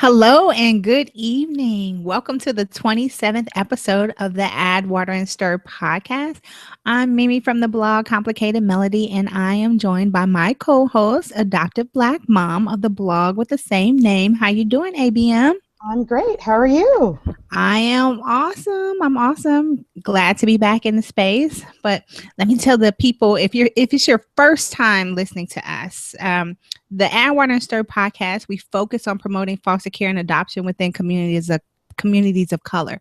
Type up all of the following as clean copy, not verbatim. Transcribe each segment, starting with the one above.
Hello and good evening. Welcome to the 27th episode of the Add Water and Stir podcast. I'm Mimi from the blog Complicated Melody, and I am joined by my co-host, Adoptive Black Mom of the blog with the same name. How you doing, ABM? I'm great. How are you? I am awesome. I'm awesome. Glad to be back in the space. But let me tell the people, if it's your first time listening to us, the Add Water and Stir podcast, we focus on promoting foster care and adoption within communities of color,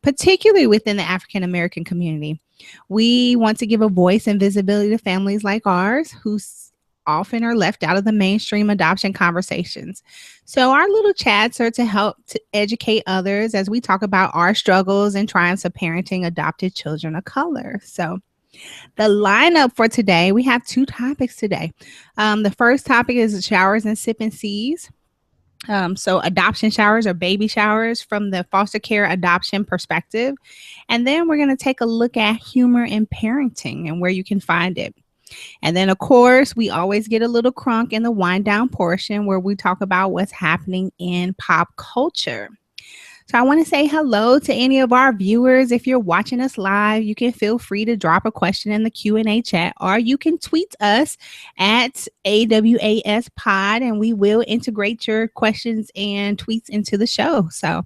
particularly within the African American community. We want to give a voice and visibility to families like ours who often are left out of the mainstream adoption conversations. So our little chats are to help to educate others as we talk about our struggles and triumphs of parenting adopted children of color. So the lineup for today, we have two topics today. The first topic is showers and sipping seas. So adoption showers or baby showers from the foster care adoption perspective. And then we're going to take a look at humor in parenting and where you can find it. And then, of course, we always get a little crunk in the wind down portion where we talk about what's happening in pop culture. So I want to say hello to any of our viewers. If you're watching us live, you can feel free to drop a question in the Q&A chat, or you can tweet us at AWAS Pod, and we will integrate your questions and tweets into the show. So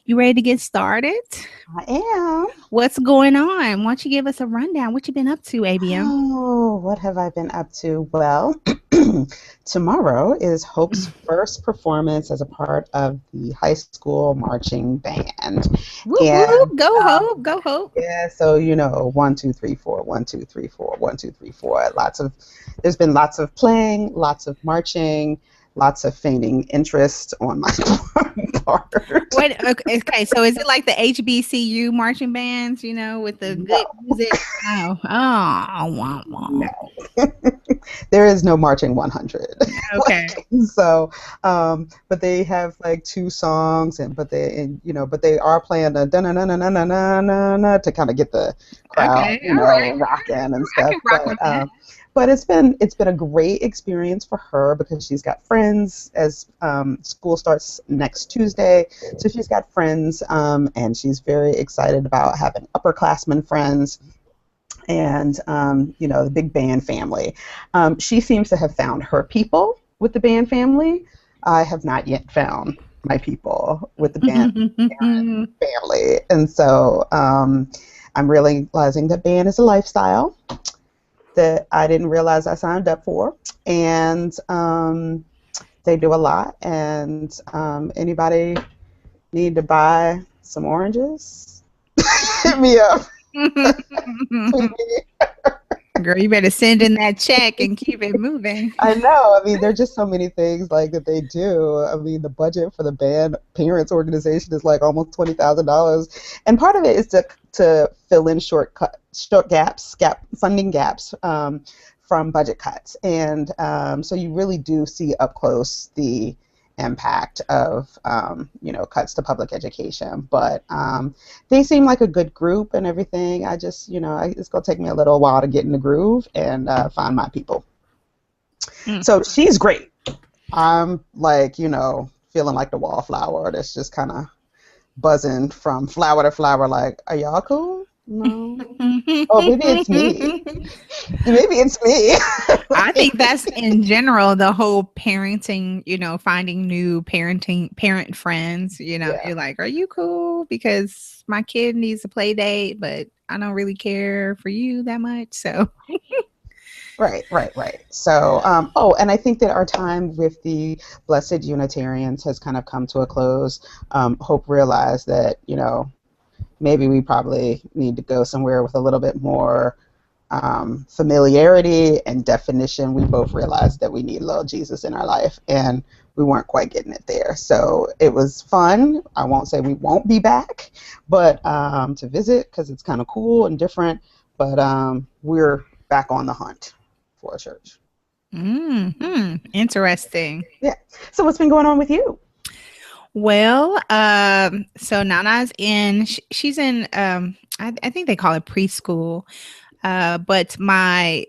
you ready to get started? I am. What's going on? Why don't you give us a rundown? What you been up to, ABM? Oh, what have I been up to? Well, tomorrow is Hope's first performance as a part of the high school marching band. Woo, And woo, go Hope, go Hope. yeah, so 1, 2, 3, 4, 1, 2, 3, 4, 1, 2, 3, 4. There's been lots of playing, lots of marching, lots of feigning interest on my part. What? Okay, so is it like the HBCU marching bands, with the good music? Oh, wow, wow. No. There is no marching 100. Okay. But they have like two songs, but they are playing the na na na na na na na to kind of get the crowd, right. rocking and I stuff. can rock with that. But it's been a great experience for her because she's got friends as school starts next Tuesday. So she's got friends, and she's very excited about having upperclassmen friends. And the big band family. She seems to have found her people with the band family. I have not yet found my people with the band family. And so I'm realizing that band is a lifestyle that I didn't realize I signed up for. And they do a lot. And anybody need to buy some oranges? Hit me up. Girl, you better send in that check and keep it moving. I know. I mean, there are just so many things like that they do. I mean, the budget for the band parents organization is like almost $20,000, and part of it is to fill in funding gaps from budget cuts, and so you really do see up close the impact of cuts to public education, but they seem like a good group and everything. It's gonna take me a little while to get in the groove and find my people. So she's great. I'm like feeling like the wallflower that's just kind of buzzing from flower to flower, like, are y'all cool? No. Oh, maybe it's me. Maybe it's me. I think that's in general the whole parenting, finding new parent friends. Yeah. You're like, are you cool? Because my kid needs a play date, but I don't really care for you that much. So Right. So, and I think that our time with the Blessed Unitarians has kind of come to a close. Hope realized that, maybe we probably need to go somewhere with a little bit more familiarity and definition. We both realized that we need a little Jesus in our life, and we weren't quite getting it there. So it was fun. I won't say we won't be back, but to visit because it's kind of cool and different. But we're back on the hunt for a church. Interesting. Yeah. So what's been going on with you? Well, so Nana's she's in, I think they call it preschool. But my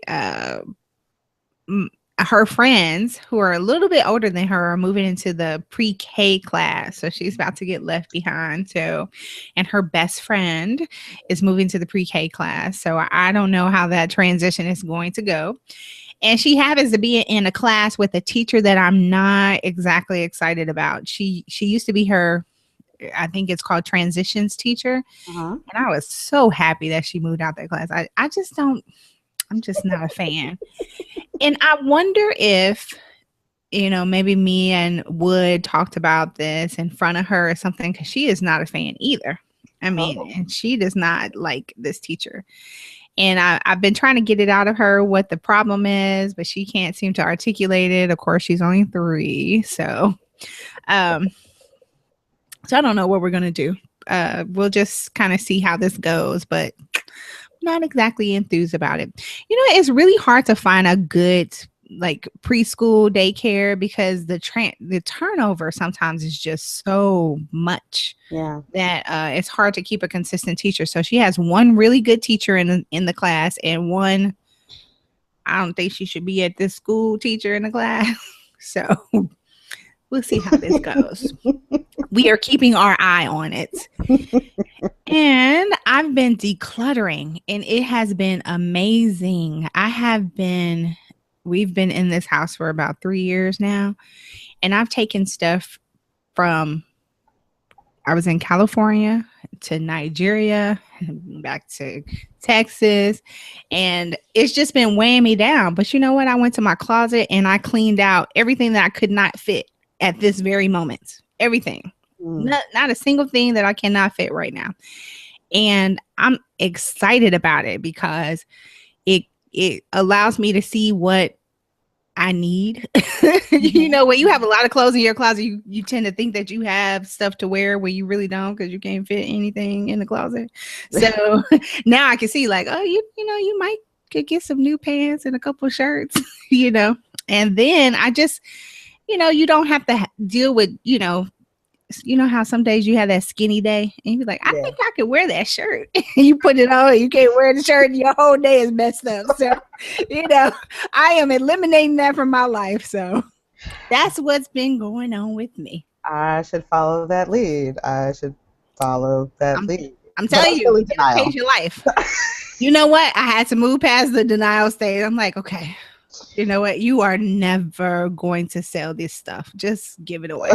her friends who are a little bit older than her are moving into the pre-K class. So she's about to get left behind. So, and her best friend is moving to the pre-K class. So I don't know how that transition is going to go. And she happens to be in a class with a teacher that I'm not exactly excited about. She used to be her, I think it's called transitions teacher. Uh-huh. And I was so happy that she moved out that class. I just don't, I'm just not a fan. And I wonder if, maybe me and Wood talked about this in front of her or something, because she is not a fan either. I mean, and she does not like this teacher. And I've been trying to get it out of her what the problem is, but she can't seem to articulate it. Of course, she's only 3. So I don't know what we're going to do. We'll just kind of see how this goes, but not exactly enthused about it. It's really hard to find a good like preschool daycare because the turnover sometimes is just so much that it's hard to keep a consistent teacher. So she has one really good teacher in the class and one I don't think she should be at this school teacher in the class. So we'll see how this goes. We are keeping our eye on it. And I've been decluttering and it has been amazing. We've been in this house for about 3 years now. And I've taken stuff from, I was in California to Nigeria, back to Texas. And it's just been weighing me down. But you know what? I went to my closet and I cleaned out everything that I could not fit at this very moment. Everything. Not a single thing that I cannot fit right now. And I'm excited about it because it allows me to see what I need. When you have a lot of clothes in your closet, you tend to think that you have stuff to wear when you really don't because you can't fit anything in the closet. So now I can see like, oh, you might could get some new pants and a couple of shirts, and then I just, you don't have to deal with, how some days you have that skinny day and you're like, I think I could wear that shirt. You put it on, you can't wear the shirt and your whole day is messed up. So, I am eliminating that from my life. So that's what's been going on with me. I should follow that lead. I'm telling you, it'll change your life. You know what? I had to move past the denial stage. I'm like, okay, you know what? You are never going to sell this stuff. Just give it away.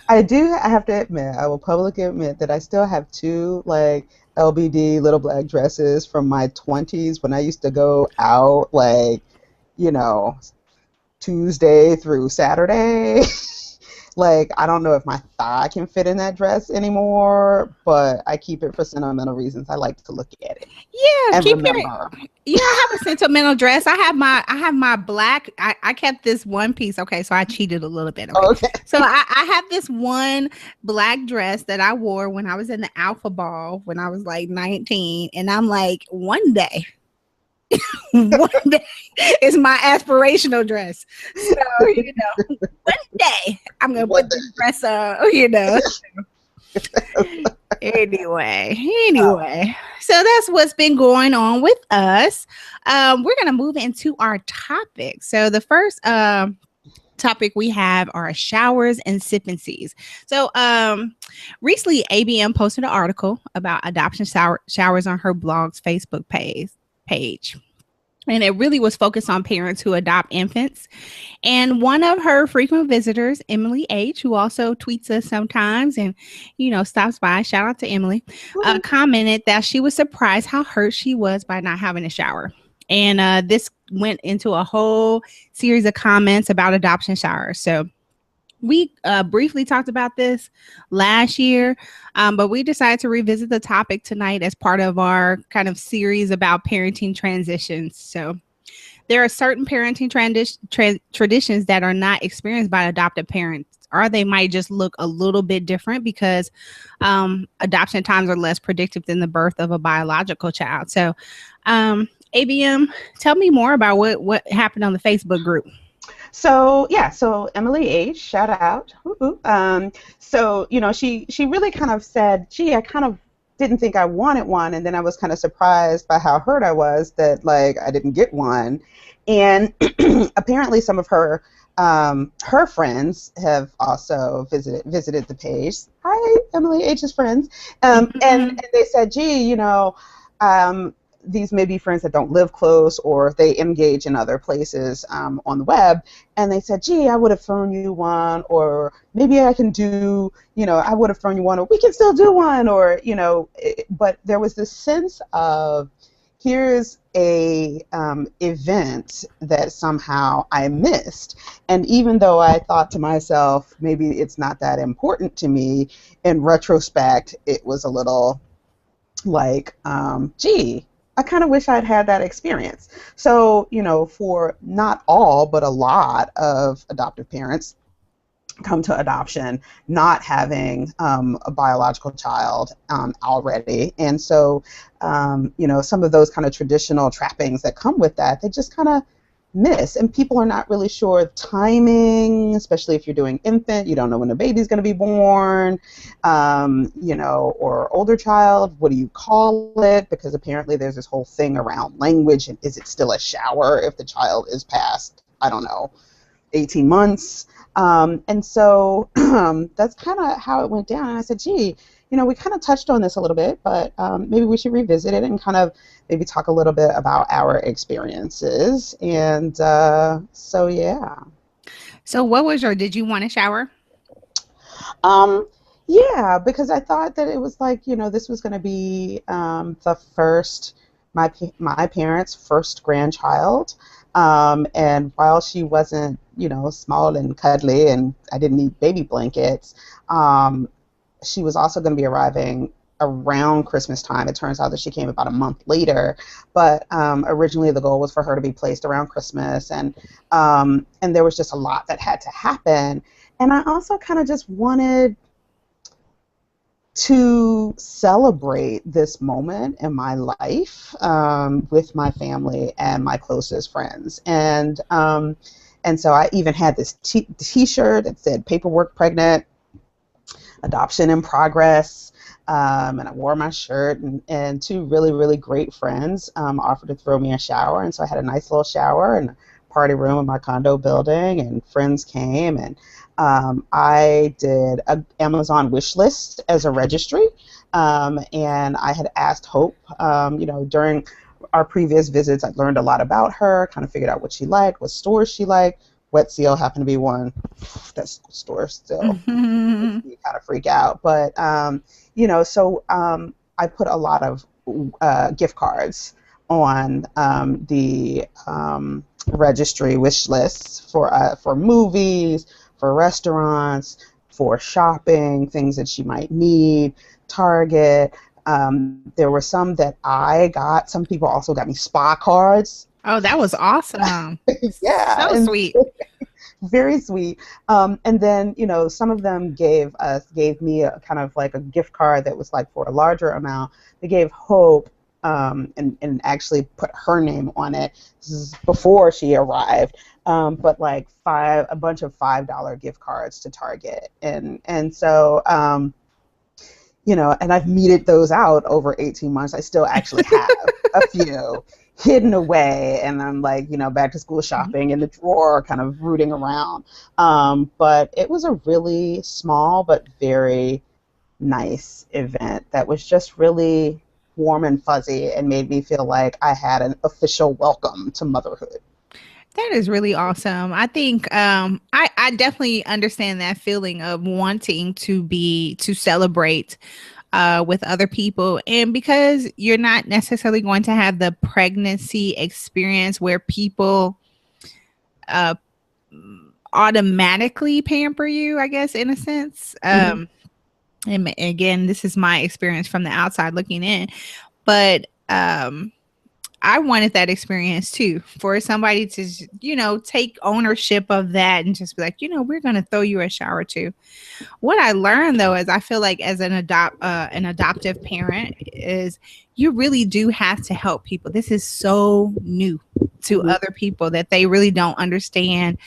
I have to admit, I will publicly admit that I still have 2 like LBD little black dresses from my 20s when I used to go out like, Tuesday through Saturday. Like, I don't know if my thigh can fit in that dress anymore, but I keep it for sentimental reasons. I like to look at it. Yeah, and keep remember. I have a sentimental dress. I have my black. I kept this one piece. Okay, so I cheated a little bit. Okay. So I have this one black dress that I wore when I was in the Alpha Ball when I was like 19, and I'm like, one day is my aspirational dress. So one day I'm gonna put this dress on. Anyway, so that's what's been going on with us. We're gonna move into our topic. So the first topic we have are showers and sippancies. So recently ABM posted an article about adoption showers on her blog's Facebook page. And it really was focused on parents who adopt infants. And one of her frequent visitors, Emily H., who also tweets us sometimes and, stops by, shout out to Emily, commented that she was surprised how hurt she was by not having a shower. And this went into a whole series of comments about adoption showers. So we briefly talked about this last year, but we decided to revisit the topic tonight as part of our kind of series about parenting transitions. So there are certain parenting traditions that are not experienced by adoptive parents, or they might just look a little bit different because adoption times are less predictive than the birth of a biological child. So ABM, tell me more about what happened on the Facebook group. So Emily H., shout out. So she really kind of said she had kind of didn't think I wanted one, and then I was kind of surprised by how hurt I was that like I didn't get one. And apparently some of her friends have also visited the page. Hi, Emily H's friends. And they said, gee, you know, these may be friends that don't live close, or they engage in other places on the web. And they said, gee, I would have thrown you one, or maybe I can do, you know, I would have thrown you one, or we can still do one, or, you know, but there was this sense of, here's a event that somehow I missed. And even though I thought to myself, maybe it's not that important to me, in retrospect, it was a little like, gee, I kind of wish I'd had that experience. So, you know, for not all, but a lot of adoptive parents come to adoption not having a biological child already. And so, you know, some of those kind of traditional trappings that come with that, they just kind of miss. And people are not really sure of timing, especially if you're doing infant. You don't know when the baby's going to be born, you know, or older child. What do you call it? Because apparently there's this whole thing around language, and is it still a shower if the child is past, I don't know, 18 months? And so that's kind of how it went down. And I said, gee, you know, we kind of touched on this a little bit, but maybe we should revisit it and kind of maybe talk a little bit about our experiences. And so, yeah. So what was did you want a shower? Yeah, because I thought that it was like, you know, this was going to be the first, my parents' first grandchild. And while she wasn't, you know, small and cuddly and I didn't need baby blankets, she was also going to be arriving around Christmas time. It turns out that she came about a month later, but originally the goal was for her to be placed around Christmas, and there was just a lot that had to happen. And I also kind of just wanted to celebrate this moment in my life with my family and my closest friends. And so I even had this t-shirt that said paperwork pregnant, adoption in progress, and I wore my shirt, and two really, really great friends offered to throw me a shower. And so I had a nice little shower in a party room in my condo building, and friends came, and I did an Amazon wish list as a registry, and I had asked Hope, you know, during our previous visits, I'd learned a lot about her, kind of figured out what she liked, what stores she liked. Wet Seal happened to be one. That store still makes me kind of freak out. But, you know, so I put a lot of gift cards on the registry wish lists for movies, for restaurants, for shopping, things that she might need, Target. There were some that I got. Some people also got me spa cards. Oh, that was awesome. Yeah. So sweet. Very sweet. And then, you know, some of them gave me a kind of like a gift card that was like for a larger amount. They gave Hope and actually put her name on it. This is before she arrived. But like a bunch of $5 gift cards to Target. And so, you know, and I've meted those out over 18 months. I still actually have a few hidden away, and I'm like, you know, back to school shopping in the drawer, kind of rooting around. But it was a really small but very nice event that was just really warm and fuzzy and made me feel like I had an official welcome to motherhood. That is really awesome. I think I definitely understand that feeling of wanting to celebrate with other people. And because you're not necessarily going to have the pregnancy experience where people automatically pamper you, I guess, in a sense. And again, this is my experience from the outside looking in. But I wanted that experience too, for somebody to, you know, take ownership of that and just be like, you know, we're going to throw you a shower too. What I learned though, is I feel like as an adoptive parent is you really do have to help people. This is so new to other people that they really don't understand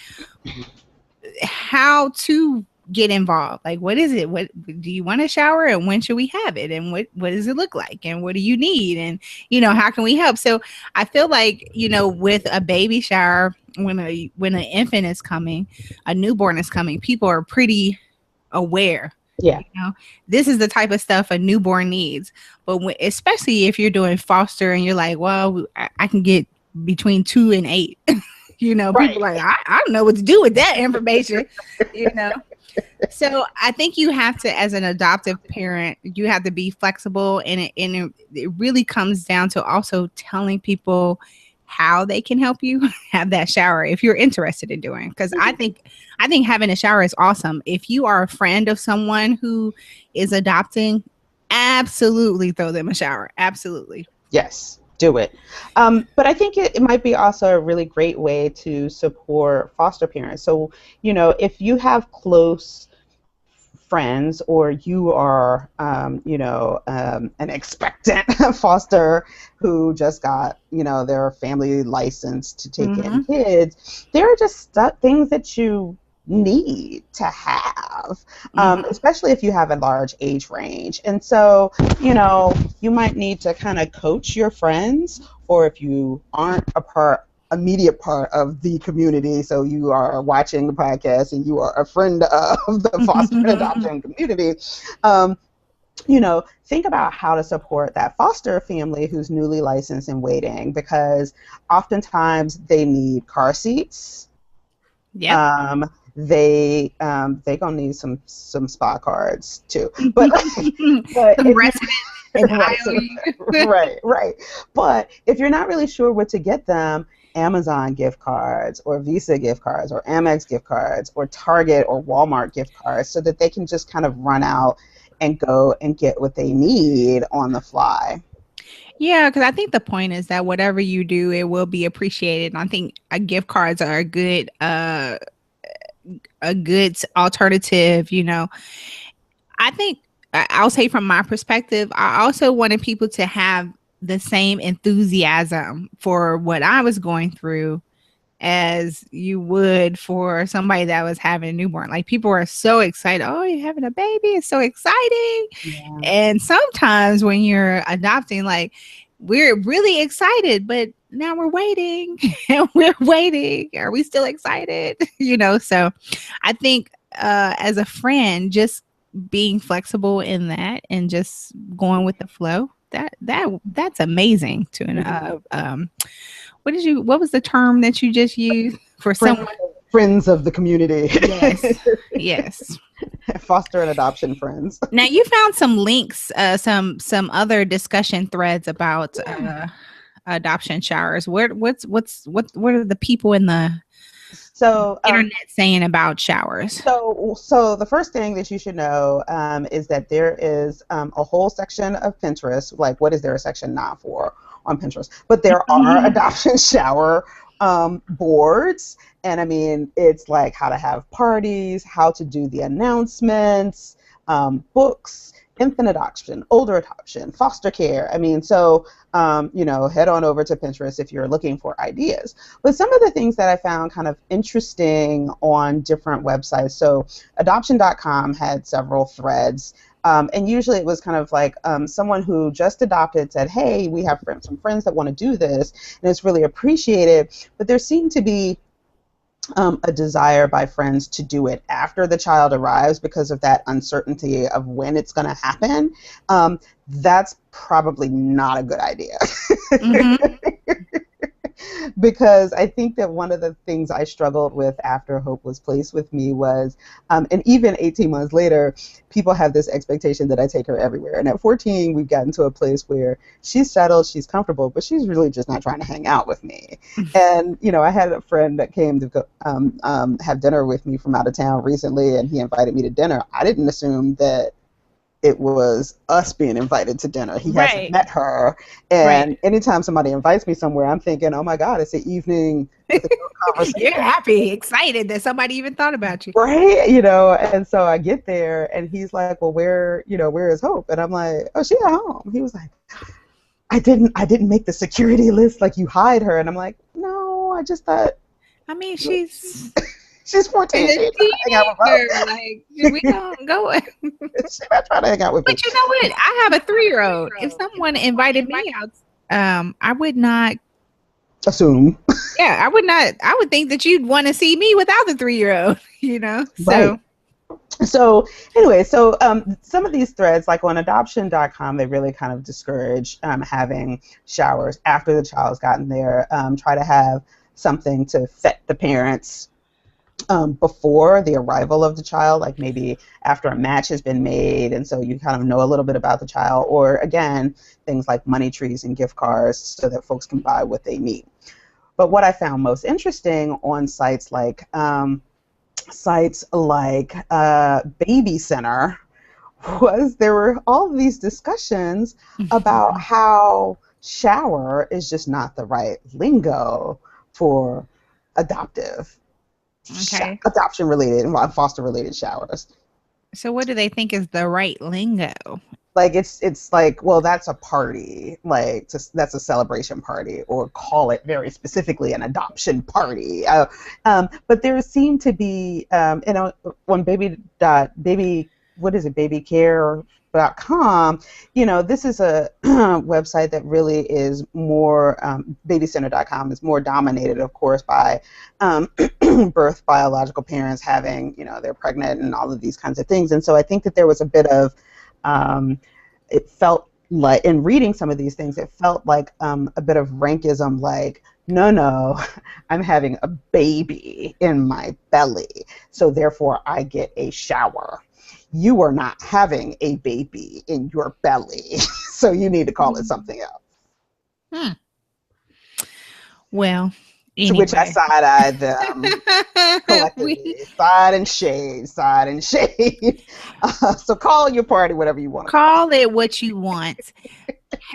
how to get involved. Like, what is it? What do you want a shower, and when should we have it, and what does it look like, and what do you need, and how can we help? So I feel like with a baby shower, when an infant is coming, a newborn is coming, people are pretty aware. Yeah. This is the type of stuff a newborn needs. But especially if you're doing foster and you're like, well, I can get between 2 and 8. People like, I don't know what to do with that information. So I think you have to, as an adoptive parent, you have to be flexible, and it really comes down to also telling people how they can help you have that shower if you're interested in doing. Because I think having a shower is awesome. If you are a friend of someone who is adopting, absolutely throw them a shower. Absolutely. Yes, do it. But I think it might be also a really great way to support foster parents. So, if you have close friends, or you are, an expectant foster who just got, their family license to take in kids, there are just things that you need to have, especially if you have a large age range. And so, you might need to kind of coach your friends, or if you aren't immediate part of the community, so you are watching the podcast and you are a friend of the foster and adoption community, think about how to support that foster family who's newly licensed and waiting, because oftentimes they need car seats. Yeah. They gonna need some spa cards too, but some residents. Right. But if you're not really sure what to get them, Amazon gift cards, or Visa gift cards, or Amex gift cards, or Target or Walmart gift cards, so that they can just kind of run out and go and get what they need on the fly. Yeah, because I think the point is that whatever you do, it will be appreciated. And I think gift cards are a good alternative. I think I'll say from my perspective, I also wanted people to have the same enthusiasm for what I was going through as you would for somebody that was having a newborn. Like, people are so excited. Oh, you're having a baby. It's so exciting. Yeah. And sometimes when you're adopting, like, we're really excited, but now we're waiting and we're waiting. Are we still excited? So I think as a friend, just being flexible in that and just going with the flow, that's amazing to what was the term that you just used for someone? Friends of the community. Yes. Foster and adoption friends. Now, you found some links, some other discussion threads about adoption showers. What are the people in the internet saying about showers? So the first thing that you should know is that there is a whole section of Pinterest. Like, what is there a section not for on Pinterest? But there are adoption shower boards, and I mean, it's like how to have parties, how to do the announcements, books, infant adoption, older adoption, foster care. I mean, so, head on over to Pinterest if you're looking for ideas. But some of the things that I found kind of interesting on different websites, so adoption.com had several threads. And usually it was kind of like someone who just adopted said, hey, we have some friends that want to do this, and it's really appreciated. But there seemed to be a desire by friends to do it after the child arrives because of that uncertainty of when it's going to happen. That's probably not a good idea. Because I think that one of the things I struggled with after Hope was placed with me was, and even 18 months later, people have this expectation that I take her everywhere. And at 14, we've gotten to a place where she's settled, she's comfortable, but she's really just not trying to hang out with me. And, I had a friend that came to go, have dinner with me from out of town recently, and he invited me to dinner. I didn't assume that it was us being invited to dinner. He hasn't met her. And anytime somebody invites me somewhere, I'm thinking, oh my God, it's an evening with a conversation. You're happy, excited that somebody even thought about you. Right. And so I get there and he's like, well, where is Hope? And I'm like, oh, she's at home. He was like, I didn't make the security list, like you hide her. And I'm like, no, I just thought. I mean, she's She's 14. She's a She's trying to hang out with teenager. Like, we don't go. She's not trying to hang out with me. But you know what? I have a 3-year-old. If someone invited me out, I would not Assume. Yeah, I would not. I would think that you'd want to see me without the 3-year-old. You know, so. Right. So anyway, some of these threads, like on adoption.com, they really kind of discourage having showers after the child's gotten there. Try to have something to vet the parents before the arrival of the child, like maybe after a match has been made, and so you kind of know a little bit about the child, or again, things like money trees and gift cards so that folks can buy what they need. But what I found most interesting on sites like Baby Center was there were all of these discussions about how shower is just not the right lingo for adoption related and foster related showers. So what do they think is the right lingo? Like it's like, well, that's a party, like that's a celebration party, or call it very specifically an adoption party. But there seemed to be, on babycare.com, this is a website that really is more, babycenter.com is more dominated, of course, by birth biological parents having, they're pregnant and all of these kinds of things. And so I think that there was a bit of, it felt like, in reading some of these things, it felt like a bit of rankism, like, no, I'm having a baby in my belly, so therefore I get a shower. You are not having a baby in your belly, so you need to call it something else. Well, anyway. To which I side-eyed them collectively. Side and shade. So call your party whatever you want. Call it what you want.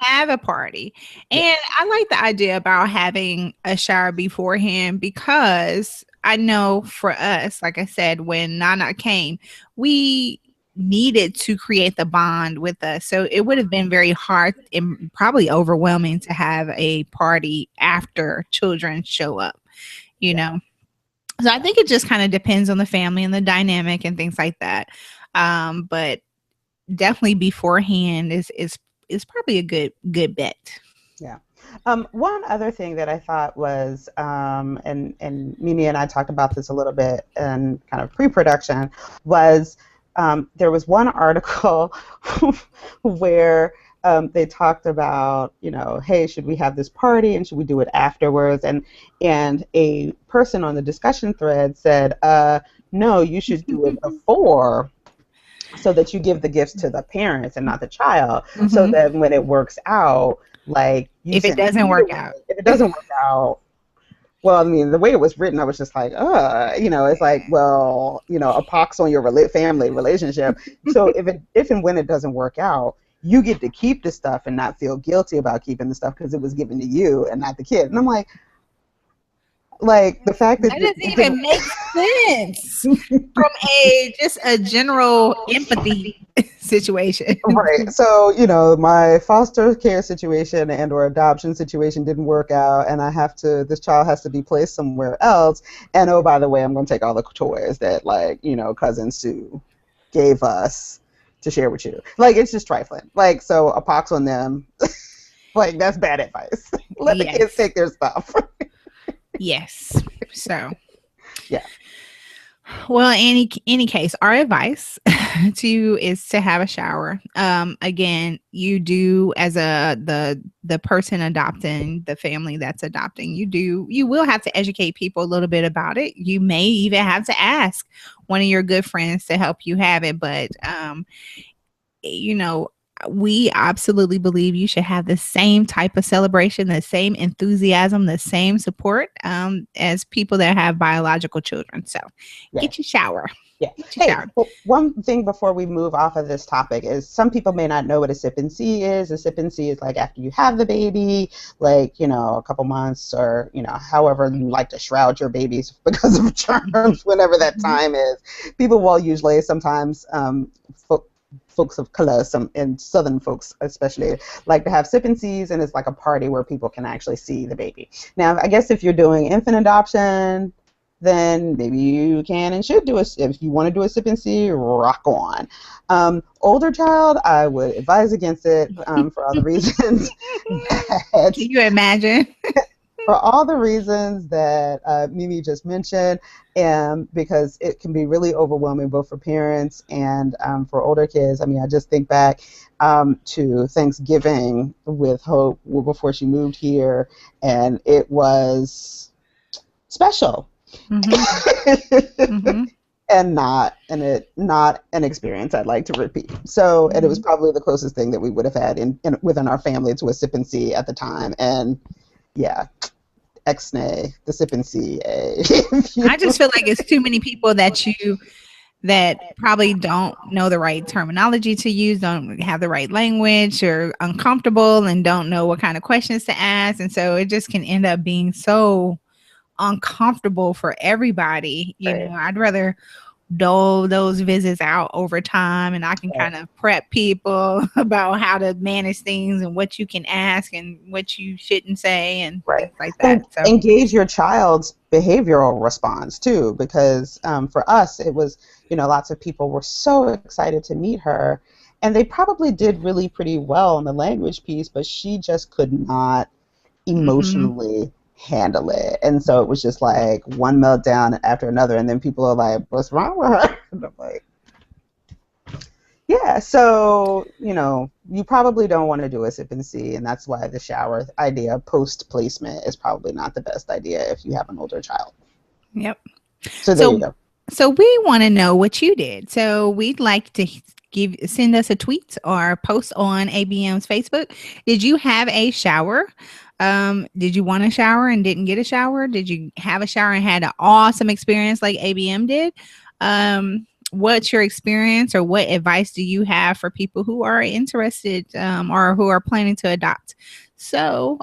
Have a party. And I like the idea about having a shower beforehand, because I know for us, like I said, when Nana came, we needed to create the bond with us. So it would have been very hard and probably overwhelming to have a party after children show up, you know. So I think it just kind of depends on the family and the dynamic and things like that. But definitely beforehand is probably a good bet. Yeah. One other thing that I thought was, and Mimi and I talked about this a little bit in kind of pre-production, was there was one article where they talked about, hey, should we have this party and should we do it afterwards? And a person on the discussion thread said, no, you should do it before, so that you give the gifts to the parents and not the child, so that when it works out, like, if it doesn't work out, well, I mean, the way it was written, I was just like, it's like, well, a pox on your family relationship. So if and when it doesn't work out, you get to keep the stuff and not feel guilty about keeping the stuff because it was given to you and not the kid. And I'm like the fact that doesn't even make sense from just a general empathy situation. Right. So, my foster care situation and or adoption situation didn't work out, and this child has to be placed somewhere else. And oh, by the way, I'm going to take all the toys that, cousin Sue gave us to share with you. Like, it's just trifling. Like, so a pox on them. Like, that's bad advice. Let the kids take their stuff. Yes. So, yeah. Well, in any case, our advice to you is to have a shower. Again, you do, as the person adopting, the family that's adopting, you will have to educate people a little bit about it. You may even have to ask one of your good friends to help you have it. But we absolutely believe you should have the same type of celebration, the same enthusiasm, the same support as people that have biological children. So get your shower. Yeah. One thing before we move off of this topic is some people may not know what a sip and see is. A sip and see is like after you have the baby, like, a couple months or, however you like to shroud your babies because of germs, whenever that time is. People will usually sometimes folks of color, and Southern folks especially, like to have sip and sees, and it's like a party where people can actually see the baby. Now, I guess if you're doing infant adoption, then maybe you can and should do if you want to do a sip and see, rock on. Older child, I would advise against it for all the reasons Can you imagine? for all the reasons that Mimi just mentioned, and because it can be really overwhelming both for parents and for older kids. I mean, I just think back to Thanksgiving with Hope before she moved here, and it was special. Mm-hmm. And not an experience I'd like to repeat. So, and it was probably the closest thing that we would have had within our family to a sip and see at the time. And yeah, X-nay, the sip and see. I just feel like it's too many people that probably don't know the right terminology to use, don't have the right language, or uncomfortable and don't know what kind of questions to ask. And so it just can end up being so uncomfortable for everybody. You know, I'd rather dole those visits out over time, and I can kind of prep people about how to manage things and what you can ask and what you shouldn't say and things like that. And so engage your child's behavioral response too, because for us it was, lots of people were so excited to meet her, and they probably did really pretty well on the language piece, but she just could not emotionally handle it. And so it was just like one meltdown after another, and then people are like, what's wrong with her? And I'm like, yeah, so you probably don't want to do a sip and see, and that's why the shower idea post placement is probably not the best idea if you have an older child. Yep. So there you go. So we want to know what you did. So we'd like to send us a tweet or post on ABM's Facebook. Did you have a shower? Did you want a shower and didn't get a shower? Did you have a shower and had an awesome experience like ABM did? What's your experience, or what advice do you have for people who are interested or who are planning to adopt? So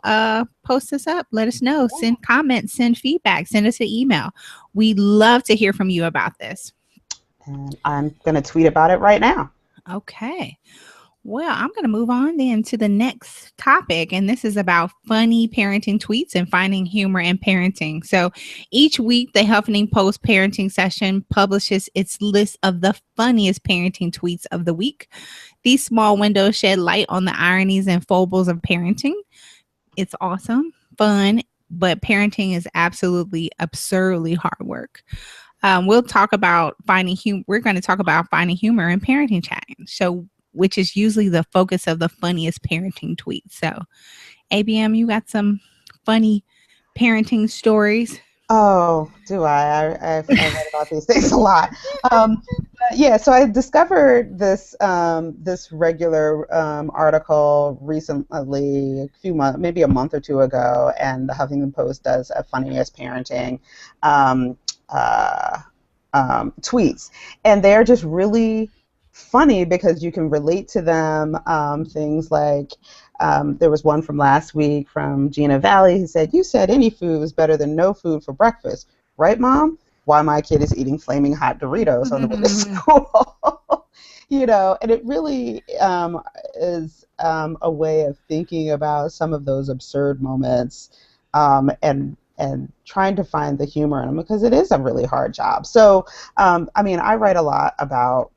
post us up, let us know, send comments, send feedback, send us an email. We'd love to hear from you about this. And I'm going to tweet about it right now. Okay. Well, I'm going to move on then to the next topic, and this is about funny parenting tweets and finding humor in parenting. So each week, the Huffington Post parenting session publishes its list of the funniest parenting tweets of the week. These small windows shed light on the ironies and foibles of parenting. It's awesome, fun, but parenting is absolutely absurdly hard work. We'll talk about finding humor. We're going to talk about finding humor in parenting challenge. So, which is usually the focus of the funniest parenting tweets. So, ABM, you got some funny parenting stories? Oh, do I? I've read about these things a lot. Yeah, so I discovered this this regular article recently, a few months, maybe a month or two ago, and the Huffington Post does a funniest parenting tweets, and they're just really funny because you can relate to them. Things like there was one from last week from Gina Valley who said, "You said any food was better than no food for breakfast, right, Mom? Why my kid is eating flaming hot Doritos on the way to school." And it really is a way of thinking about some of those absurd moments and trying to find the humor in them, because it is a really hard job. So, I write a lot about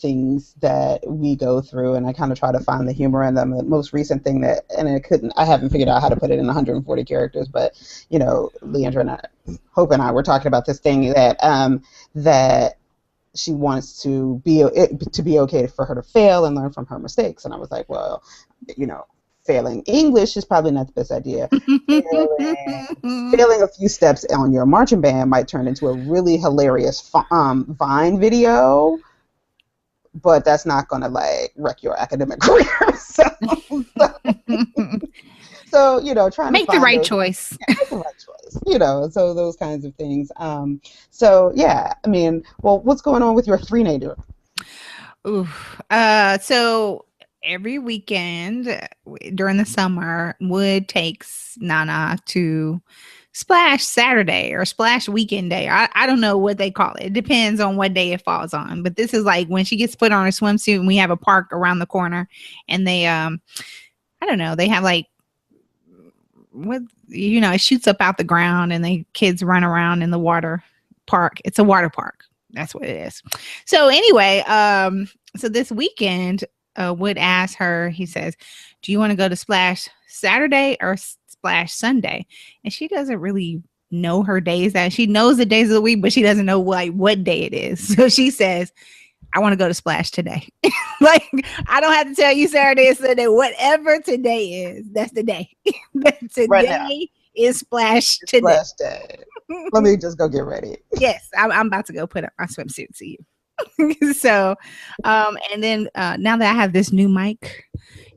things that we go through, and I kind of try to find the humor in them. The most recent thing I haven't figured out how to put it in 140 characters, but Leandra and Hope and I were talking about this thing that she wants to be okay for her to fail and learn from her mistakes. And I was like, well, failing English is probably not the best idea. Failing a few steps on your marching band might turn into a really hilarious Vine video, but that's not going to wreck your academic career. So trying make to find the right choice. Make the right choice. So those kinds of things. So yeah, what's going on with your 3-nader? So every weekend during the summer, Wood takes Nana to Splash Saturday or Splash Weekend Day. I don't know what they call it. It depends on what day it falls on. But this is like when she gets put on her swimsuit, and we have a park around the corner, and they, I don't know, they have what, it shoots up out the ground and the kids run around in the water park. It's a water park. That's what it is. So anyway, so this weekend, Wood asked her, he says, do you want to go to Splash Saturday or Splash Sunday? And she doesn't really know her days. That she knows the days of the week, but she doesn't know what day it is. So she says, I want to go to Splash today. Like, I don't have to tell you Saturday or Sunday, whatever today is, that's the day. Today right is Splash today. Splash day. Let me just go get ready. Yes, I'm about to go put up my swimsuit. See you. So, and then now that I have this new mic,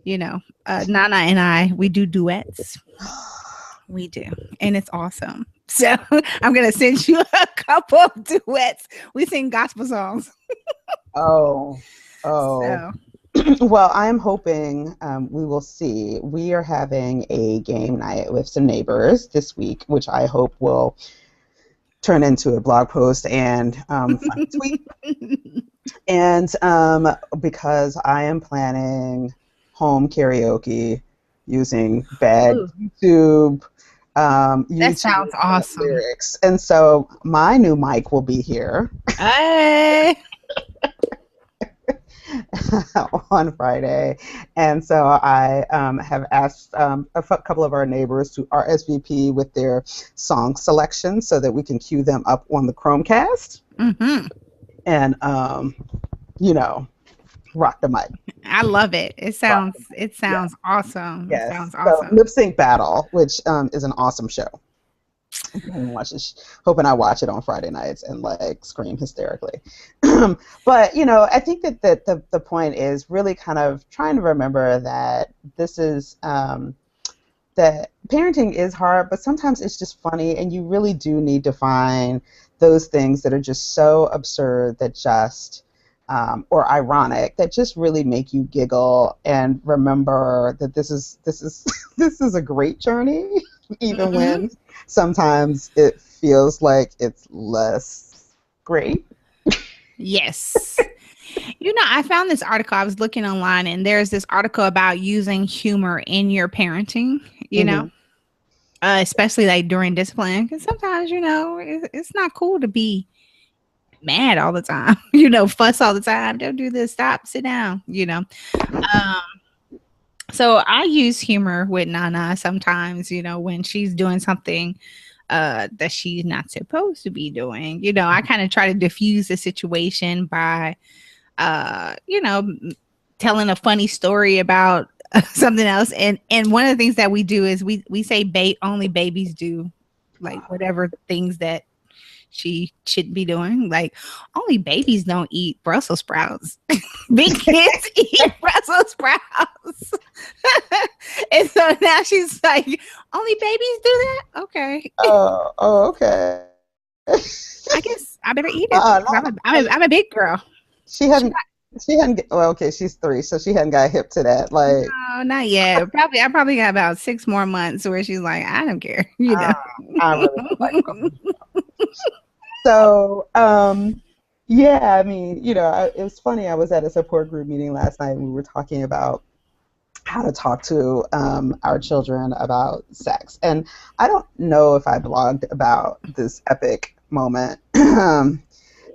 Nana and I, we do duets. We do, and it's awesome. So I'm gonna send you a couple of duets. We sing gospel songs. Oh. So. Well, I'm hoping we will see. We are having a game night with some neighbors this week, which I hope will turn into a blog post and fun tweet. And because I am planning home karaoke using bad YouTube. That sounds awesome. Lyrics. And so my new mic will be here. Hey. On Friday, and so I have asked a couple of our neighbors to RSVP with their song selection so that we can queue them up on the Chromecast, and rock the mic. I love it. It sounds awesome. Yes. It sounds awesome. So, Lip Sync Battle, which is an awesome show. Hoping I watch it on Friday nights and scream hysterically. But I think that the point is really kind of trying to remember that this is that parenting is hard, but sometimes it's just funny, and you really do need to find those things that are just so absurd that just or ironic that just really make you giggle and remember that this is a great journey, even when sometimes it feels like it's less great. Yes. I found this article. I was looking online, and there's this article about using humor in your parenting, especially during discipline. Because sometimes, it's not cool to be mad all the time, fuss all the time. Don't do this. Stop. Sit down, So I use humor with Nana sometimes, when she's doing something that she's not supposed to be doing. I kind of try to diffuse the situation by, telling a funny story about something else. And one of the things that we do is we say only babies do, whatever things that she shouldn't be doing. Only babies don't eat Brussels sprouts. Big kids eat Brussels sprouts. And so now she's like, only babies do that? Okay. Oh, okay. I guess I better eat it. I'm a big girl. She hadn't well, okay, she's 3, so she hadn't got hip to that. No, not yet. I probably got about 6 more months where she's like, I don't care. I really don't like them. So, yeah, I mean, it was funny. I was at a support group meeting last night, and we were talking about how to talk to our children about sex. And I don't know if I blogged about this epic moment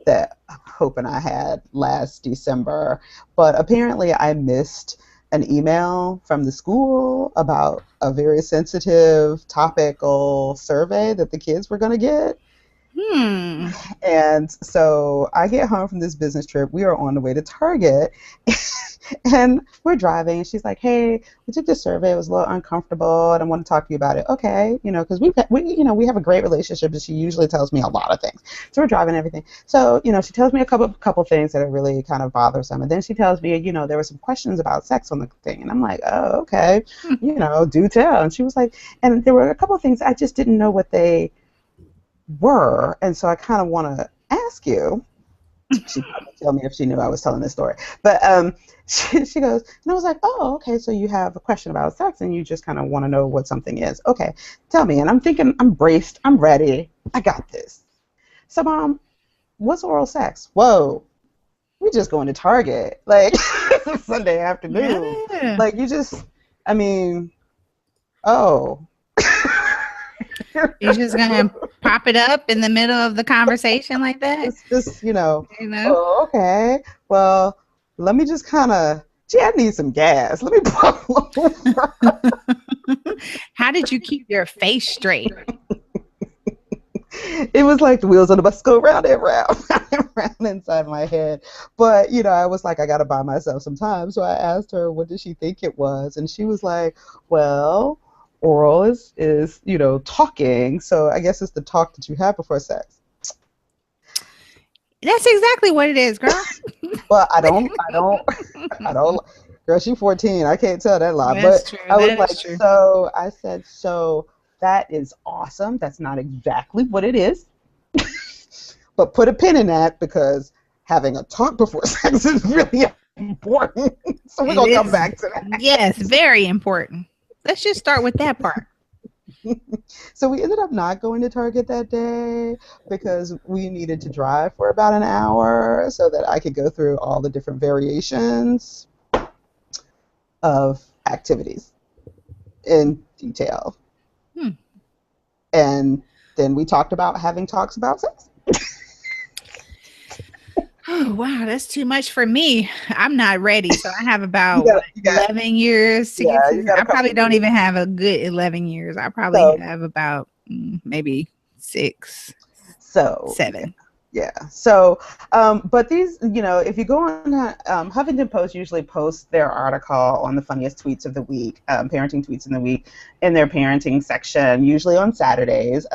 that Hope and I had last December, but apparently I missed an email from the school about a very sensitive topical survey that the kids were going to get. And so I get home from this business trip. We are on the way to Target, and we're driving. And she's like, "Hey, we took this survey. It was a little uncomfortable, and I want to talk to you about it." Okay, because we have a great relationship, and she usually tells me a lot of things. So we're driving and everything. So she tells me a couple things that are really kind of bothersome, and then she tells me, there were some questions about sex on the thing, and I'm like, "Oh, okay, do tell." And she was like, and there were a couple of things I just didn't know what they were, and so I kind of want to ask you. She probably tell me if she knew I was telling this story, but she goes, and I was like, "Oh, okay, so you have a question about sex, and you just kind of want to know what something is. Okay, tell me." And I'm thinking, I'm braced, I'm ready, I got this. So, Mom, what's oral sex? Whoa, we just going to Target, Sunday afternoon. Yeah. I mean, oh. You're just gonna pop it up in the middle of the conversation like that? It's just, You know? oh, okay. Well, let me just kind of, gee, I need some gas. Let me pull over. How did you keep your face straight? It was like the wheels on the bus go round and round, round and round inside my head. But, I was like, I got to buy myself some time. So I asked her, what did she think it was? And she was like, well, oral is talking. So I guess it's the talk that you have before sex. That's exactly what it is, girl. Well, I don't, girl, she's 14. I can't tell that lie. That's But true. I was That like, is true. so I said, so that is awesome. That's not exactly what it is. But put a pin in that because having a talk before sex is really important. So we're going to come back to that. Yes, very important. Let's just start with that part. So we ended up not going to Target that day because we needed to drive for about an hour so that I could go through all the different variations of activities in detail. And then we talked about having talks about sex. Oh, wow, that's too much for me. I'm not ready. So I have about 11 years to Yeah, get to. I probably don't even have a good 11 years. I probably have about maybe 6, 7. Yeah. So, but these, if you go on Huffington Post, usually posts their article on the funniest tweets of the week, parenting tweets in the week, in their parenting section, usually on Saturdays.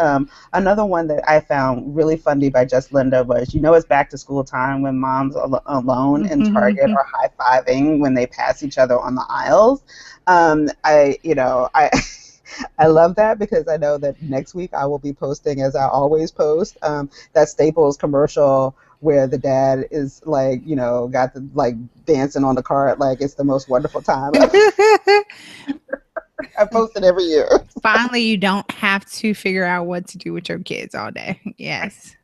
Another one that I found really funny by Just Linda was, it's back to school time when moms alone in Target are high-fiving when they pass each other on the aisles. I love that because I know that next week I will be posting, as I always post, that Staples commercial where the dad is like, got the like dancing on the cart like it's the most wonderful time. I post it every year. Finally, you don't have to figure out what to do with your kids all day. Yes.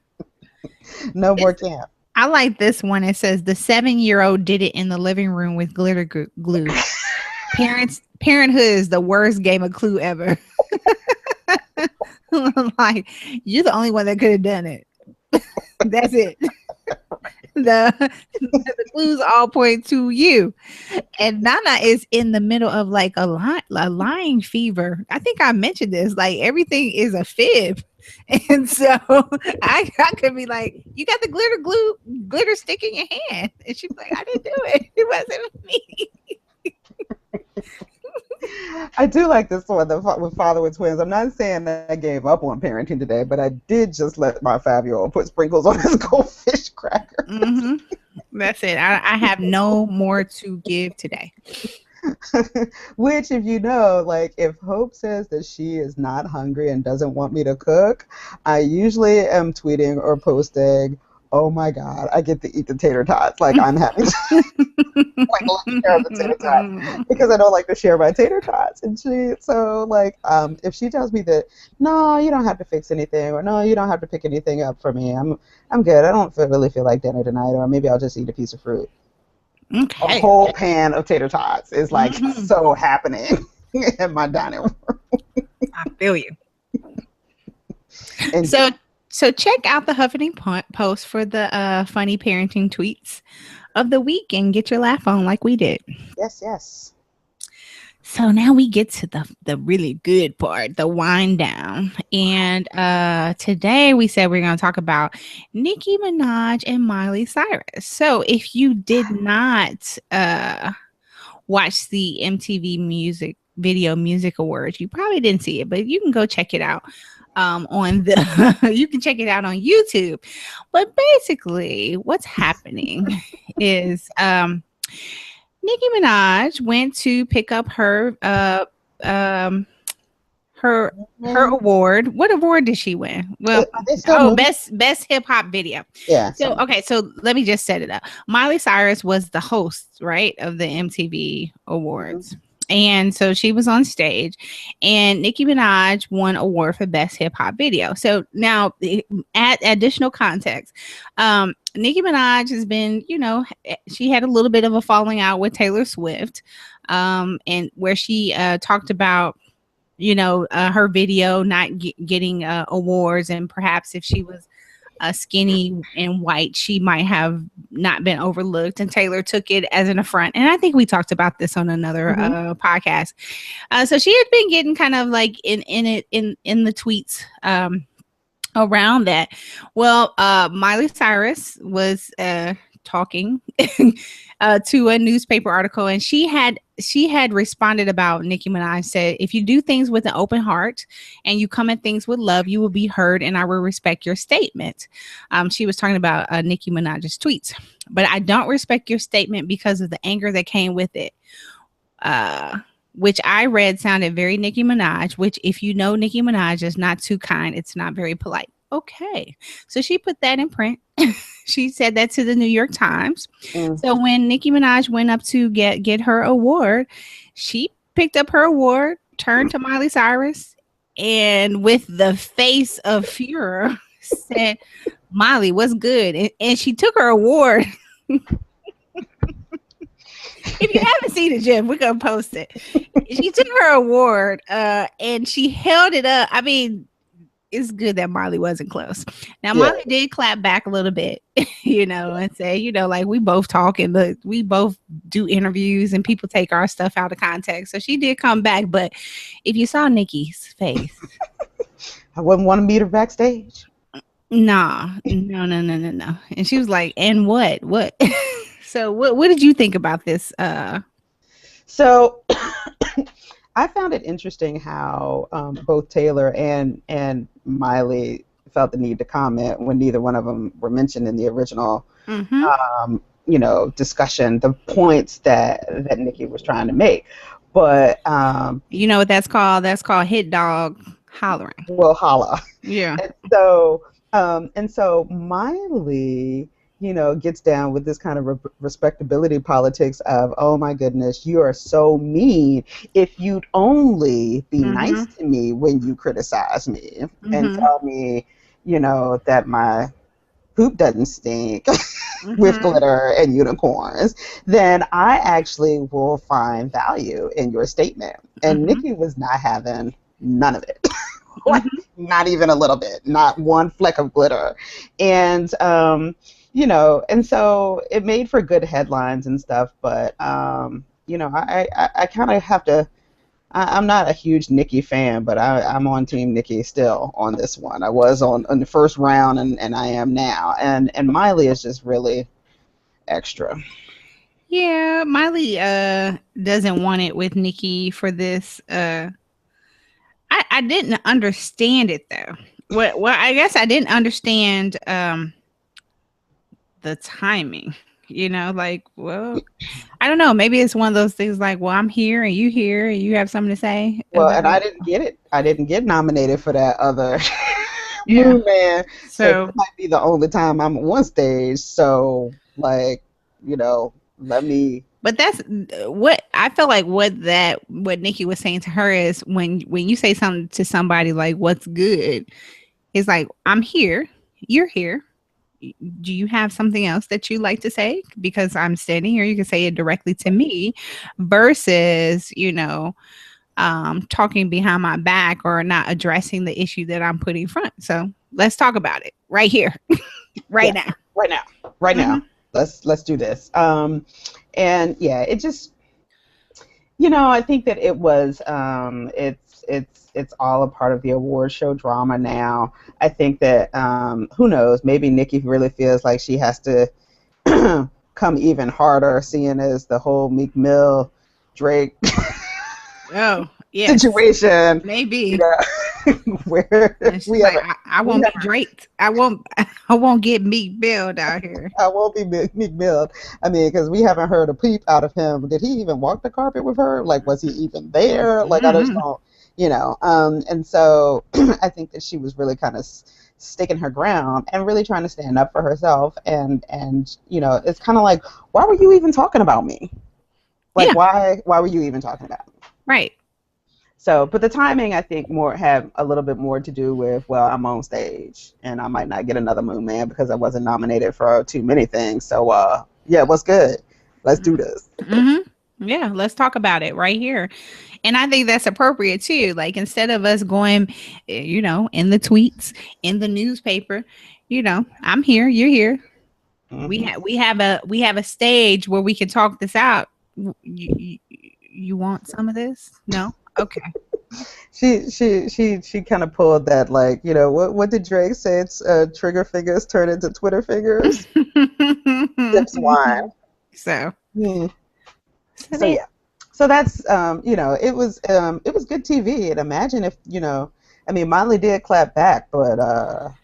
No more camp. I like this one. It says the 7-year-old did it in the living room with glitter glue. Parenthood is the worst game of Clue ever. Like, you're the only one that could have done it. That's it. The clues all point to you. And Nana is in the middle of like a lying fever. I think I mentioned this. Like, everything is a fib. And so I could be like, you got the glitter stick in your hand. And she's like, I didn't do it. It wasn't me. I do like this one with Father with Twins. I'm not saying that I gave up on parenting today, but I did just let my 5-year-old put sprinkles on his goldfish cracker. That's it. I have no more to give today. Which, if like, if Hope says that she is not hungry and doesn't want me to cook, I usually am tweeting or posting, oh my God, I get to eat the tater tots. Like, I'm having share of the tater tots because I don't like to share my tater tots. And if she tells me that, no, you don't have to fix anything, or no, you don't have to pick anything up for me, I'm good. I don't really feel like dinner tonight, or maybe I'll just eat a piece of fruit. Okay. A whole pan of tater tots is like so happening in my dining room. I feel you. And so check out the Huffington Post for the funny parenting tweets of the week and get your laugh on like we did. Yes. So now we get to the really good part, the wind down. And today we said we're going to talk about Nicki Minaj and Miley Cyrus. So if you did not watch the MTV Video Music Awards, you probably didn't see it, but you can go check it out. You can check it out on YouTube. But basically what's happening is Nicki Minaj went to pick up her award. What award did she win? Well, best hip hop video. Yeah. So let me just set it up. Miley Cyrus was the host, right, of the MTV Awards. And so she was on stage, and Nicki Minaj won award for best hip hop video. So now, add additional context, Nicki Minaj has been, she had a little bit of a falling out with Taylor Swift, and where she talked about her video not getting awards, and perhaps if she was skinny and white, she might have not been overlooked, and Taylor took it as an affront. And I think we talked about this on another podcast. So she had been getting kind of like in the tweets around that. Well, Miley Cyrus was talking to a newspaper article, and she had responded about Nicki Minaj. Said, if you do things with an open heart and you come at things with love, you will be heard, and I will respect your statement. She was talking about Nicki Minaj's tweets. But I don't respect your statement because of the anger that came with it, which I read sounded very Nicki Minaj, which, if you know Nicki Minaj, is not too kind. It's not very polite. Okay. So she put that in print. She said that to the New York Times. So when Nicki Minaj went up to get her award, she picked up her award, turned to Miley Cyrus, and with the face of furor said, Miley, what's good? And she took her award. If you haven't seen it, Jim, we're going to post it. She took her award and she held it up. I mean, it's good that Miley wasn't close. Now, Miley did clap back a little bit, and say, like, we both talk and we both do interviews and people take our stuff out of context. So she did come back. But if you saw Nicki's face, I wouldn't want to meet her backstage. No. And she was like, and what? So what did you think about this? So I found it interesting how both Taylor and Miley felt the need to comment when neither one of them were mentioned in the original, discussion, the points that Nicki was trying to make. But you know what that's called? That's called hit dog hollering. Well, holla. Yeah. And so Miley, gets down with this kind of respectability politics of, oh my goodness, you are so mean. If you'd only be nice to me when you criticize me and tell me, that my poop doesn't stink with glitter and unicorns, then I actually will find value in your statement. And Nicki was not having none of it. Like, not even a little bit, not one fleck of glitter. And, and so it made for good headlines and stuff, but, I kind of have to, I'm not a huge Nicki fan, but I'm on Team Nicki still on this one. I was on the first round and I am now. And Miley is just really extra. Yeah, Miley doesn't want it with Nicki for this. I didn't understand it though. Well, I guess I didn't understand the timing. Well, I don't know. Maybe it's one of those things like, well, I'm here and you have something to say. Well, and I didn't get it. I didn't get nominated for that other man. So it might be the only time I'm on stage. So, let me. But that's what I felt like. What Nicki was saying to her is when you say something to somebody like, "What's good?" It's like, I'm here. You're here. Do you have something else that you like to say? Because I'm standing here. You can say it directly to me, versus talking behind my back or not addressing the issue that I'm putting front. So let's talk about it right here, right now. Let's do this. And yeah, it just, I think that it was, it's all a part of the award show drama now. I think that, who knows, maybe Nicki really feels like she has to come even harder, seeing as the whole Meek Mill, Drake situation. Maybe. Where I won't be Drake. I won't get Meek Milled out here. I won't be Meek Milled. I mean, because we haven't heard a peep out of him. Did he even walk the carpet with her? Like, was he even there? Like, I just don't, and so I think that she was really kind of sticking her ground and really trying to stand up for herself. And it's kind of like, why were you even talking about me? Like, why were you even talking about me? Right. So, but the timing, I think, had a little bit more to do with, well, I'm on stage, and I might not get another Moon Man because I wasn't nominated for too many things. So, what's good? Let's do this. Yeah, let's talk about it right here. And I think that's appropriate too. Like instead of us going, in the tweets, in the newspaper, I'm here, you're here. Mhm. We have a stage where we can talk this out. You want some of this? No? Okay. She kind of pulled that, like, what did Drake say? It's trigger fingers turn into Twitter fingers. Sips wine. So, Hmm. so So there. yeah. So that's it was good TV. And imagine if, I mean, Miley did clap back, but Well,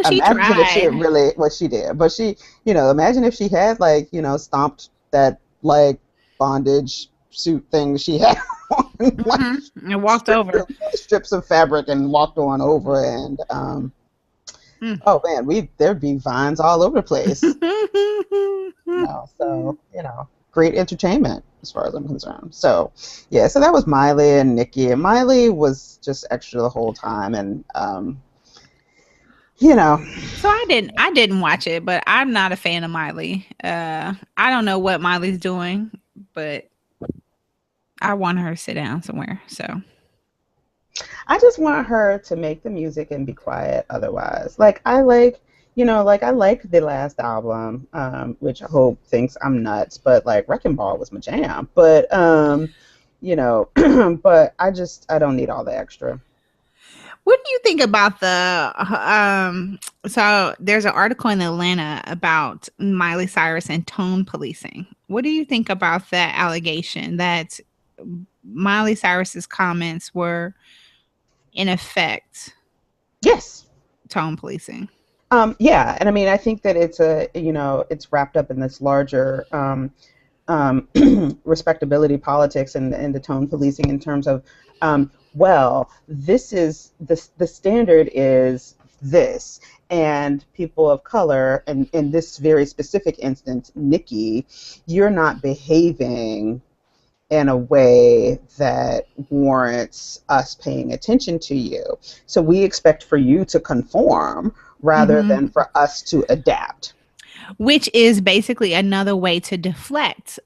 she imagine if she tried. had really what she did. But she, imagine if she had, like, stomped that, like, bondage suit thing she had on, like, And walked over. strips of fabric and walked on over, and Mm. oh man, there'd be vines all over the place. So great entertainment as far as I'm concerned. So yeah, so that was Miley and Nikki, and Miley was just extra the whole time, and So I didn't watch it, but I'm not a fan of Miley. I don't know what Miley's doing, but I want her to sit down somewhere. So I just want her to make the music and be quiet otherwise. Like I like the last album, which Hope thinks I'm nuts, but like Wrecking Ball was my jam. But but I don't need all the extra. what do you think about so there's an article in Atlanta about Miley Cyrus and tone policing. What do you think about that allegation that Miley Cyrus's comments were in effect Yes. tone policing? Yeah, and I mean, I think that it's wrapped up in this larger um, respectability politics and the tone policing in terms of, well, this is the standard is this, and people of color, and in this very specific instance, Nikki, you're not behaving in a way that warrants us paying attention to you. So we expect for you to conform rather Mhm. than for us to adapt. Which is basically another way to deflect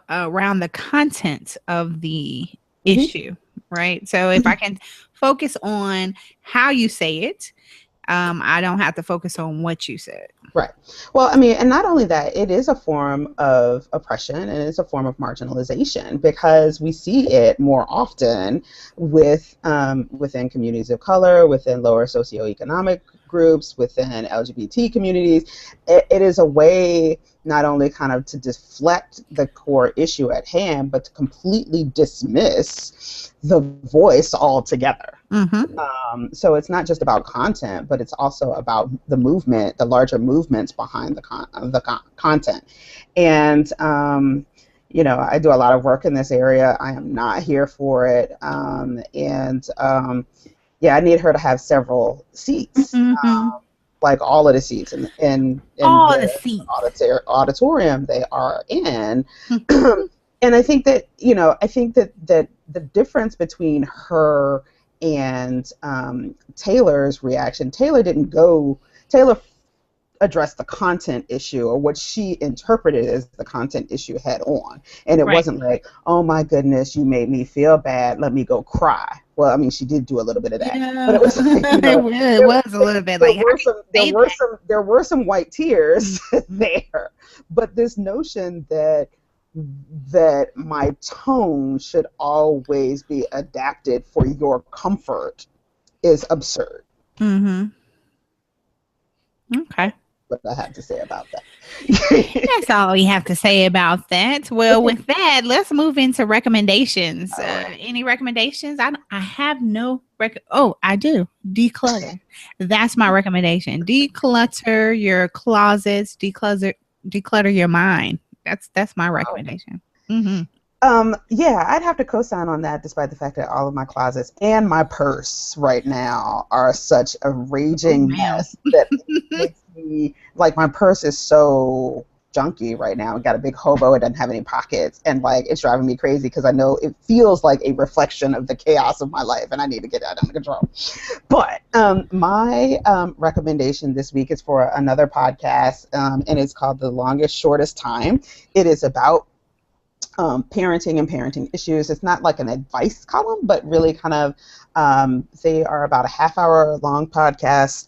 around the content of the Hmm. issue, right? So if I can focus on how you say it, I don't have to focus on what you said. Right. Well, I mean, and not only that, it is a form of oppression and it's a form of marginalization because we see it more often within communities of color, within lower socioeconomic groups, within LGBT communities. It is a way not only kind of to deflect the core issue at hand, but to completely dismiss the voice altogether. Mm-hmm. So it's not just about content, but it's also about the movement, the larger movements behind the content. And I do a lot of work in this area. I am not here for it, yeah, I need her to have several seats, Mm-hmm. like all of the seats in All the the seats. auditorium they are in. And I think that the difference between her and Taylor's reaction, Taylor addressed the content issue, or what she interpreted as the content issue, head on. And it Right. wasn't like, oh my goodness, you made me feel bad, let me go cry. Well, I mean, she did do a little bit of that, but Yeah. it was like, It there, was a little bit there like, how were can some you there say were that? some white tears there. But this notion that my tone should always be adapted for your comfort is absurd. Mm-hmm. Okay. What I have to say about that. That's all we have to say about that. Well, with that, let's move into recommendations. All right. Any recommendations? I have no Oh, I do. Declutter. That's my recommendation. Declutter your closets. Declutter your mind. That's my recommendation. Mm-hmm. Yeah, I'd have to co-sign on that, despite the fact that all of my closets and my purse right now are such a Oh, raging ma'am. mess that it makes me, like, my purse is so junky right now. It got a big hobo, it doesn't have any pockets, and like it's driving me crazy because I know it feels like a reflection of the chaos of my life, and I need to get that under control. But my recommendation this week is for another podcast, and it's called The Longest Shortest Time. It is about parenting and parenting issues. It's not like an advice column, but really kind of, they are about a half-hour long podcast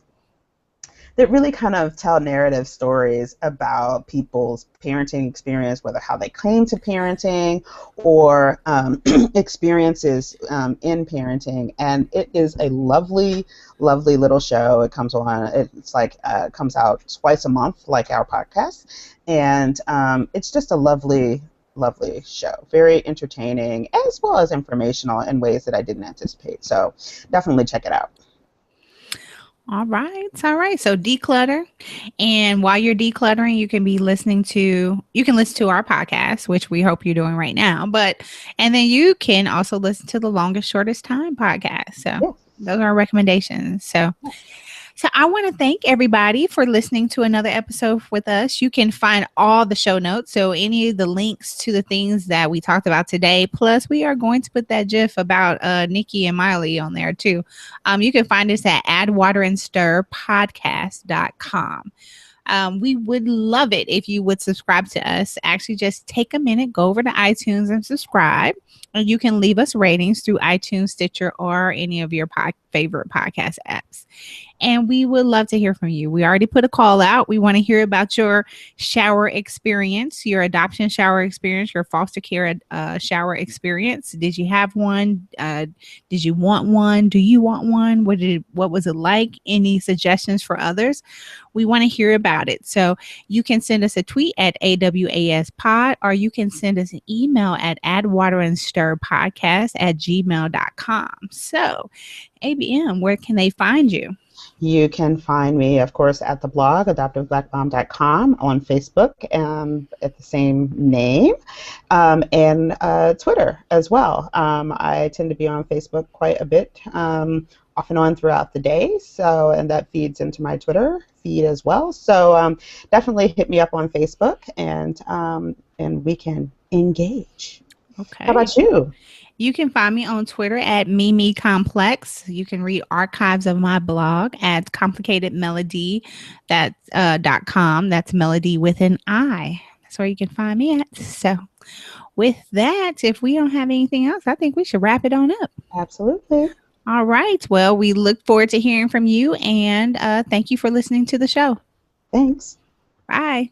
that really kind of tell narrative stories about people's parenting experience, whether how they came to parenting or experiences in parenting. And it is a lovely, lovely little show. It comes on, it's like, comes out twice a month, like our podcast. And it's just a lovely, lovely show. Very entertaining, as well as informational in ways that I didn't anticipate. So definitely check it out. All right. So declutter. And while you're decluttering, you can listen to our podcast, which we hope you're doing right now. And then you can also listen to the Longest Shortest Time podcast. So those are our recommendations. So I want to thank everybody for listening to another episode with us. You can find all the show notes, so any of the links to the things that we talked about today. Plus, we are going to put that GIF about Nikki and Miley on there too. You can find us at addwaterandstirpodcast.com. We would love it if you would subscribe to us. Actually, just take a minute, go over to iTunes and subscribe. And you can leave us ratings through iTunes, Stitcher, or any of your favorite podcast apps. And we would love to hear from you. We already put a call out. We want to hear about your shower experience, your adoption shower experience, your foster care shower experience. Did you have one? Did you want one? Do you want one? What was it like? Any suggestions for others? We want to hear about it. So you can send us a tweet at AWASPod, or you can send us an email at addwaterandstirpodcast@gmail.com. So ABM, where can they find you? You can find me, of course, at the blog, AdoptiveBlackMom.com, on Facebook at the same name, and Twitter as well. I tend to be on Facebook quite a bit, off and on throughout the day, and that feeds into my Twitter feed as well. So definitely hit me up on Facebook, and we can engage. Okay. How about you? You can find me on Twitter at MimiComplex. You can read archives of my blog at ComplicatedMelodi.com. That's melody with an I. That's where you can find me at. So with that, if we don't have anything else, I think we should wrap it on up. Absolutely. All right. Well, we look forward to hearing from you, and thank you for listening to the show. Thanks. Bye.